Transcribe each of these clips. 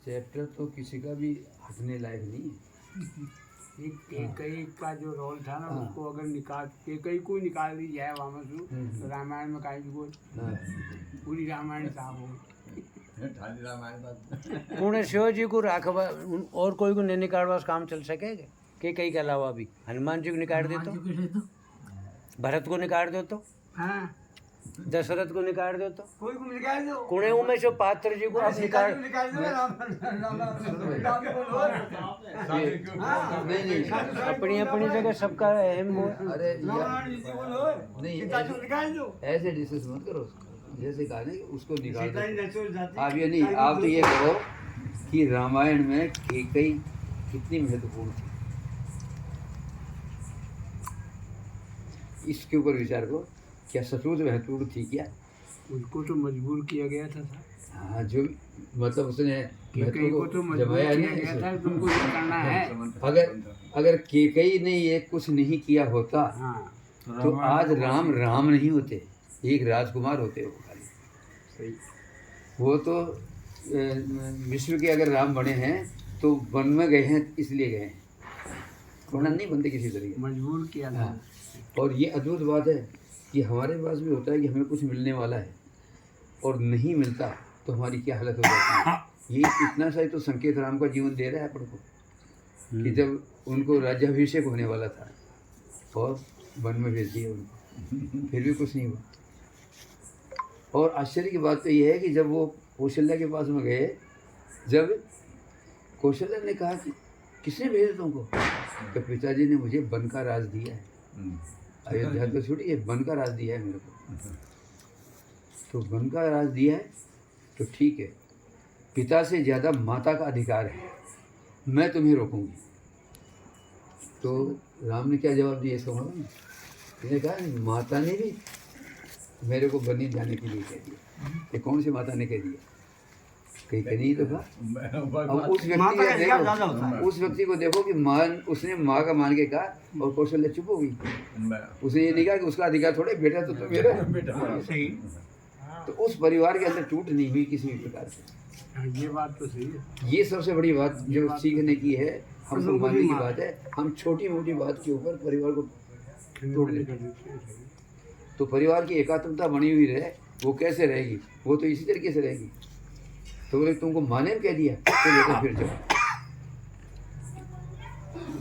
Chapter तो किसी का भी हटने लायक नहीं है। केकई का जो रोल था ना उसको अगर निकाल केकई को निकाल दी जाए वामन तो रामायण में काहे बोल पूरी रामायण साहब हो पुणे शिव जी को राखवा और कोई को नहीं निकालवा काम चल सकेगा के कई के अलावा भी हनुमान जी को निकाल दे तो भरत को निकाल दो तो हाँ दशरथ को निकाल दो तो कोई को निकाल दो कुणे में से पात्र जी को आप निकाल दो नहीं अपनी अपनी जगह सबका अहम वो अरे नहीं निकाल दो ऐसे डिस्कस मत करो उसको। जैसे कहा ना कि उसको निकाल सीता ही दो। नेचुरल जाति आप ये नहीं, आप तो ये कहो कि रामायण में केकई कितनी महत्वपूर्ण थी, इसके ऊपर विचार करो। क्या सचमुच महत्वपूर्ण थी क्या? उसको तो मजबूर किया गया था हाँ, जो मतलब उसने केकई को तो मजबूर जमाया किया गया था नहीं। तुमको ये करना है। अगर केकई ने ये कुछ नहीं किया होता हाँ तो आज राम राम नहीं होते, एक राजकुमार होते वो खाली। सही वो तो विश्व के अगर राम बने हैं तो वन में गए हैं इसलिए गए हैं, वरना नहीं बनते किसी तरीके। मजबूर किया था। हाँ, और ये अद्भुत बात है कि हमारे पास भी होता है कि हमें कुछ मिलने वाला है और नहीं मिलता तो हमारी क्या हालत हो जाती है। ये इतना सा ही तो संकेत राम का जीवन दे रहा है अपन को कि जब उनको राज्याभिषेक होने वाला था और वन में भेज दिया उनको, फिर भी कुछ नहीं हुआ। और आश्चर्य की बात तो ये है कि जब वो कौशल्या के पास में गए, जब कौशल्या ने कहा कि किसने भेजा तुमको, तो पिताजी ने मुझे वन का राज दिया है। अयोध्या तो छोड़िए, वन का राज दिया है मेरे को। तो वन का राज दिया है तो ठीक है, पिता से ज़्यादा माता का अधिकार है, मैं तुम्हें रोकूंगी। तो राम ने क्या जवाब दिया इसका मालूम है? उसने कहा माता ने भी मेरे को बनी जाने के लिए कह दिया। ये कौन सी माता ने कह दिया? कहीं नहीं तो कहा। अब उस व्यक्ति को देखो कि माँ, उसने माँ का मान के कहा और कौशल्या चुप हो गई। उसे ये नहीं कहा कि उसका अधिकार थोड़े, बेटा तो मेरा है। सही तो उस परिवार के अंदर टूट नहीं हुई किसी भी प्रकार से। ये बात तो सही है। ये सबसे बड़ी बात जो सीखने की है, हमको मानने की बात है। हम छोटी मोटी बात के ऊपर परिवार को तोड़ लेते हैं। तो परिवार की एकात्मता बनी हुई रहे, वो कैसे रहेगी? वो तो इसी तरीके से रहेगी। तो बोले तुमको माँ ने कह दिया तो लेकर फिर जाओ,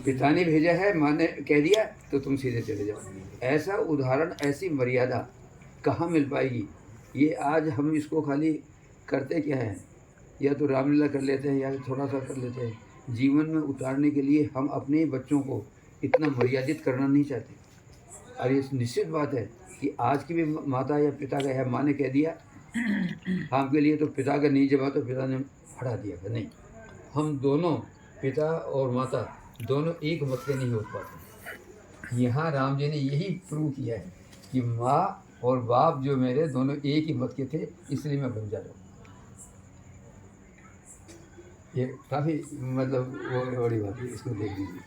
पिता ने भेजा है, माँ ने कह दिया तो तुम सीधे चले जाओ। ऐसा उदाहरण, ऐसी मर्यादा कहाँ मिल पाएगी? ये आज हम इसको खाली करते क्या है, या तो रामलीला कर लेते हैं या थोड़ा सा कर लेते हैं। जीवन में उतारने के लिए हम अपने बच्चों को इतना मर्यादित करना नहीं चाहते। और ये निश्चित बात है कि आज की भी माता या पिता का है, माँ ने कह दिया काम के लिए तो पिता का नहीं जमा तो पिता ने हटा दिया था। नहीं, हम दोनों पिता और माता दोनों एक मत के नहीं हो पाते। यहाँ राम जी ने यही प्रूव किया है कि माँ और बाप जो मेरे दोनों एक ही मत के थे, इसलिए मैं बन जा रहा हूँ। ये काफ़ी मतलब वो बड़ी बात है, इसको देख लीजिए।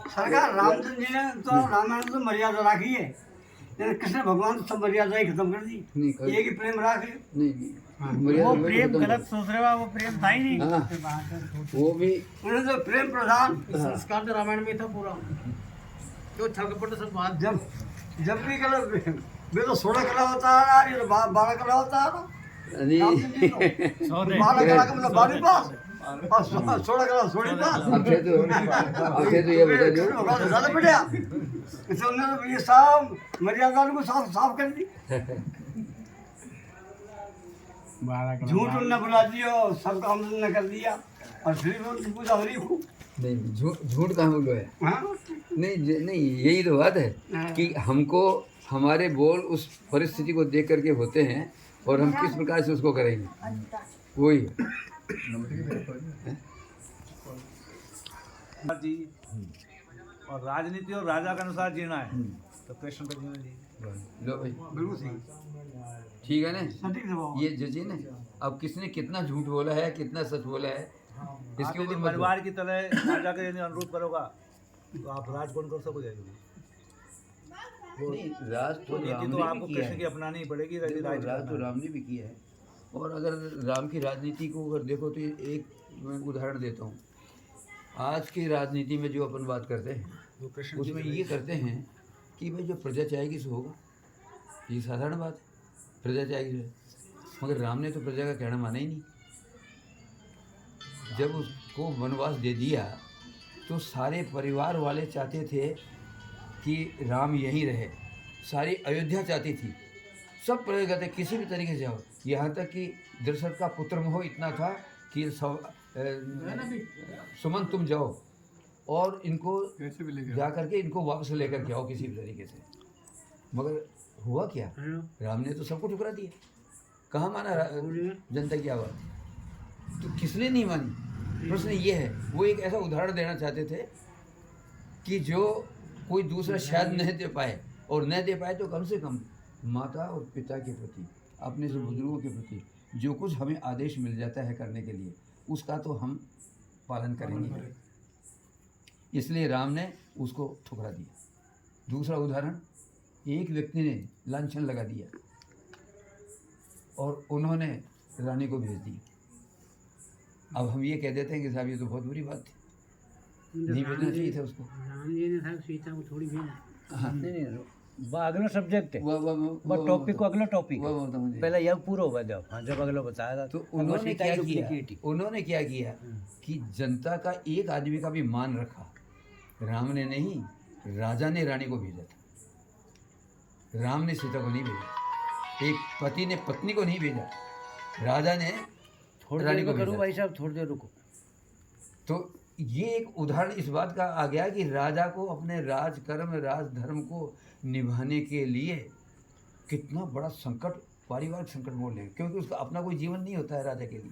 सरकार रामचंद्र जी ने तो रामायण तो मर्यादा राखी है, लेकिन कृष्ण भगवान तो सब मर्यादाएं खत्म कर दी। नहीं एक ही प्रेम राख है। नहीं वो प्रेम गलत सोच रहे हो, वो प्रेम था ही नहीं। हाँ, वो भी उन्होंने तो प्रेम प्रधान संस्कार तो रामायण में था पूरा, जो छलकपट सब बात। जब भी गलत वे तो 16 कला होता है, ये तो 12 कला होता है। नहीं 12 कला का मतलब 12 पास और 16 कला 16 पास। अब से तो ये बता दो, ज़्यादा बढ़िया, इससे उन्होंने तो ये सब मर्यादा को साफ कर दी। झूठ उन्होंने बुला दिया, सब काम उन्होंने कर दिया और फिर भी पूजा हो रही खूब। नहीं झूठ कहाँ बोलो है? हाँ? नहीं यही तो बात है कि हमको हमारे बोल उस परिस्थिति को देख करके होते हैं और हम किस प्रकार से उसको करेंगे, वही जी। और राजनीति और राजा के अनुसार जीना है तो कृष्ण का जीवन जी। लो भाई, बिल्कुल सही, ठीक है ना? सटीक जवाब। ये जजिए ना, अब किसने कितना झूठ बोला है, कितना सच बोला है, इसके ऊपर मत परिवार की तरह राजा के यदि अनुरोध करोगा तो आप राज कौन कर सकोगे? नहीं, राज तो नीति राम तो ने आपको भी किया कृष्ण की है। अपनानी पड़ेगी। राज तो राम ने भी किया है। और अगर राम की राजनीति को अगर देखो तो एक मैं उदाहरण देता हूँ। आज की राजनीति में जो अपन बात करते हैं वो कृष्ण उसमें ये करते हैं कि भाई जो प्रजा चाहेगी सो होगा, ये साधारण बात है, प्रजा चाहेगी सो। मगर राम ने तो प्रजा का कहना माना ही नहीं। जब उसको वनवास दे दिया तो सारे परिवार वाले चाहते थे कि राम यहीं रहे, सारी अयोध्या चाहती थी, सब प्रजा कहते किसी भी तरीके से जाओ। यहाँ तक कि दशरथ का पुत्र मोह इतना था कि सुमन तुम जाओ और इनको जा करके इनको वापस लेकर के आओ किसी भी तरीके से। मगर हुआ क्या, राम ने तो सबको ठुकरा दिया। कहाँ माना जनता की आवाज़, तो किसने नहीं मानी। प्रश्न ये है, वो एक ऐसा उदाहरण देना चाहते थे कि जो कोई दूसरा शायद नहीं दे पाए, और न दे पाए तो कम से कम माता और पिता के प्रति, अपने से बुजुर्गों के प्रति जो कुछ हमें आदेश मिल जाता है करने के लिए, उसका तो हम पालन करेंगे। इसलिए राम ने उसको ठुकरा दिया। दूसरा उदाहरण, एक व्यक्ति ने लांछन लगा दिया और उन्होंने रानी को भेज दिया। अब हम ये कह देते हैं कि साहब ये तो बहुत बुरी बात थी, नहीं भेजना चाहिए था उसको। राम जी ने था सीता को थोड़ी भेजा। हाँ, नहीं वो अगला सब्जेक्ट है, वो टॉपिक को अगला टॉपिक वो बताओ मुझे। पहले यह पूरा हो जाओ। हाँ, जब अगला बताया तो उन्होंने क्या किया कि जनता का एक आदमी का भी मान रखा। राम ने नहीं, राजा ने रानी को भेजा था। राम ने सीता को नहीं भेजा, एक पति ने पत्नी को नहीं भेजा, राजा ने रानी को भेजा। भाई साहब थोड़ी देर रुको। तो ये एक उदाहरण इस बात का आ गया कि राजा को अपने राजकर्म राजधर्म को निभाने के लिए कितना बड़ा संकट, पारिवारिक संकट बोल रहे हैं, क्योंकि उसका अपना कोई जीवन नहीं होता है राजा के लिए।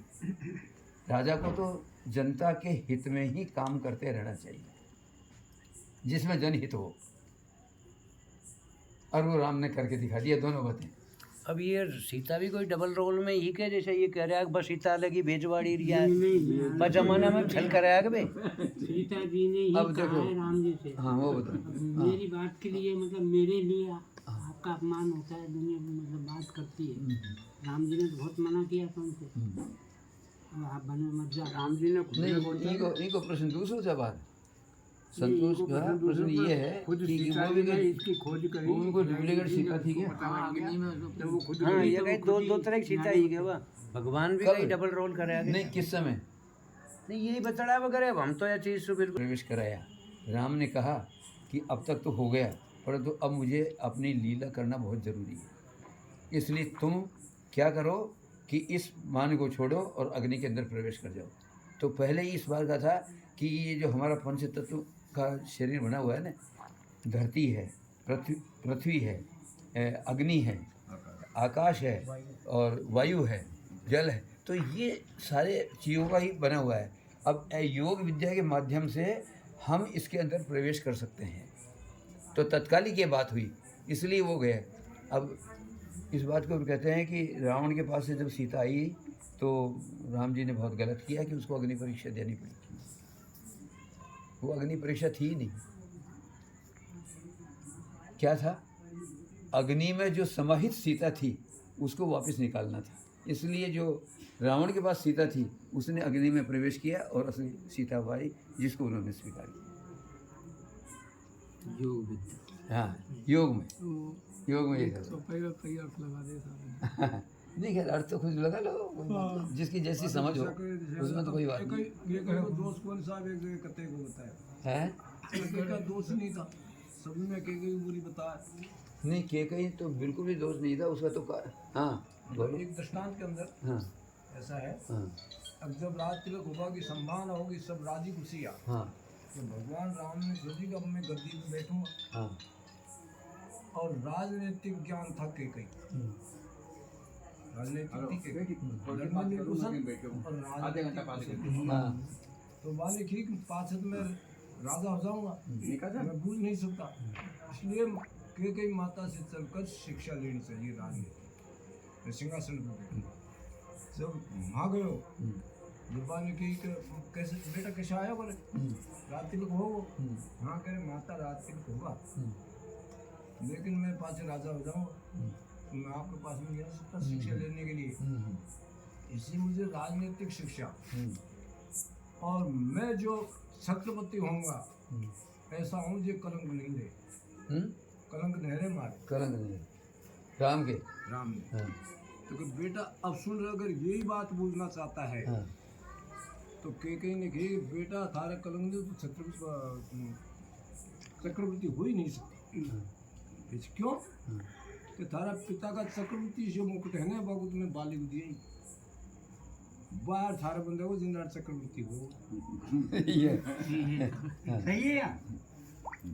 राजा को तो जनता के हित में ही काम करते रहना चाहिए, जिसमें जनहित हो, और वो राम ने करके दिखा दिया दोनों बातें। अब ये सीता भी कोई डबल रोल में ही के जैसे ये कह रहा है बस सीता लगी भेजवाड़ी रिया बस जमाना में छल कराया कि भाई सीता जी ने ही अब कहा देखो, है राम जी से, हाँ वो बताओ। मेरी बात के लिए मतलब मेरे लिए आपका अपमान होता है, दुनिया मतलब बात करती है। राम जी ने तो बहुत मना किया था उनसे, अब आप बने मत जा। राम जी ने खुद नहीं, इनको प्रश्न दूसरों से बात संतोष का प्रश्न ये है कि वो भी इसकी खोज करी, वो उनको डुप्लीकेट सीता थी क्या? जब वो खुद हाँ ये कहीं दो तरह की सीता ही है वह भगवान भी कहीं डबल रोल कराया नहीं, किस समय नहीं यही बतड़ा वगैरह। अब हम तो यह चीज़ से बिल्कुल प्रवेश कराया। राम ने कहा कि अब तक तो हो गया, परंतु अब मुझे अपनी लीला करना बहुत ज़रूरी है, इसलिए तुम क्या करो कि इस मान को छोड़ो और अग्नि के अंदर प्रवेश कर जाओ। तो पहले ही इस बात का था कि ये जो हमारा पंच तत्व का शरीर बना हुआ है ना, धरती है, पृथ्वी है, अग्नि है, आकाश है और वायु है, जल है, तो ये सारे चीज़ों का ही बना हुआ है। अब योग विद्या के माध्यम से हम इसके अंदर प्रवेश कर सकते हैं। तो तत्कालिक ये बात हुई, इसलिए वो गए। अब इस बात को भी कहते हैं कि रावण के पास से जब सीता आई तो राम जी ने बहुत गलत किया कि उसको अग्नि परीक्षा देनी पड़ी। वो अग्नि परीक्षा थी ही नहीं। क्या था? अग्नि में जो समाहित सीता थी उसको वापस निकालना था। इसलिए जो रावण के पास सीता थी उसने अग्नि में प्रवेश किया और असली सीता पाई, जिसको उन्होंने स्वीकार किया। योग विद्या। हाँ, योग में ये था। नहीं खैर, अर्थ तो खुद लगा लो, कोई मतलब जिसकी जैसी समझ हो उसमें तो कोई बात नहीं दोस्त कौन साहब एक जगह कते को बताया है। का दोष नहीं था, सभी में कई बुरी बताया। नहीं, कहीं तो बिल्कुल भी दोष नहीं था उसका तो हाँ बोलो। एक दृष्टांत के अंदर हाँ ऐसा है, हाँ अब जब राज तिलक होगा की संभावना होगी, सब राजी खुशियाँ, हाँ तो भगवान राम ने सोची कि अब मैं गद्दी में बैठूंगा, हाँ और राजनीतिक ज्ञान था कई राजनीतिक और हाँ तो वाल्मीकि की पार्षद में राजा हो जाऊंगा, मैं बूझ नहीं सकता, इसलिए कई माता से चलकर शिक्षा लेनी चाहिए राजनीति। सिंहासन पर बैठे जब वहाँ गए हो, वाल्मीकि कैसे बेटा कैसे आया, बोले रात तिलक हो, हाँ कह रहे माता रात तिलक होगा, लेकिन मैं पास राजा हो जाऊंगा, मैं आपके पास में नहीं आ सकता शिक्षा लेने के लिए, इसलिए मुझे राजनीतिक शिक्षा और मैं जो छत्रपति होऊंगा ऐसा हूँ जो कलंक नहीं ले, कलंक नहरे मारे कलंक नहीं राम के। राम ने। हाँ तो कि बेटा अब सुन रहे, अगर यही बात बोलना चाहता है हाँ तो कई ने कही बेटा थारे कलंक ने तो चक्रवर्ती हो ही नहीं सकता। इस क्यों कि थारा पिता का चक्रवर्ती जो मुकुट है ना बाबू तुम्हें बाली को दिया ही बाहर थारे बंदे को जिंदा चक्रवर्ती हो ये सही है यार।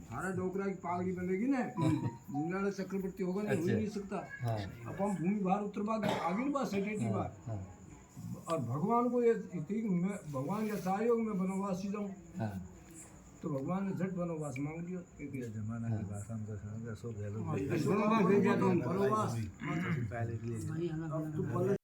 थारा डोकरा की पागड़ी बनेगी ना जिंदा चक्रवर्ती होगा नहीं, हो ही नहीं सकता। हाँ अब हम भूमि बाहर उत्तर भाग आगे बात सेटेटी बात हाँ और भगवान को ये थी कि मैं भगवान के सहयोग में वनवासी जाऊँ हाँ तो भगवान ने झट वनवास मांग लिया। ये जमाना की भाषा में तो अशोक गहलोत वनवास भेज दिया तो हम वनवास पहले के लिए अब तो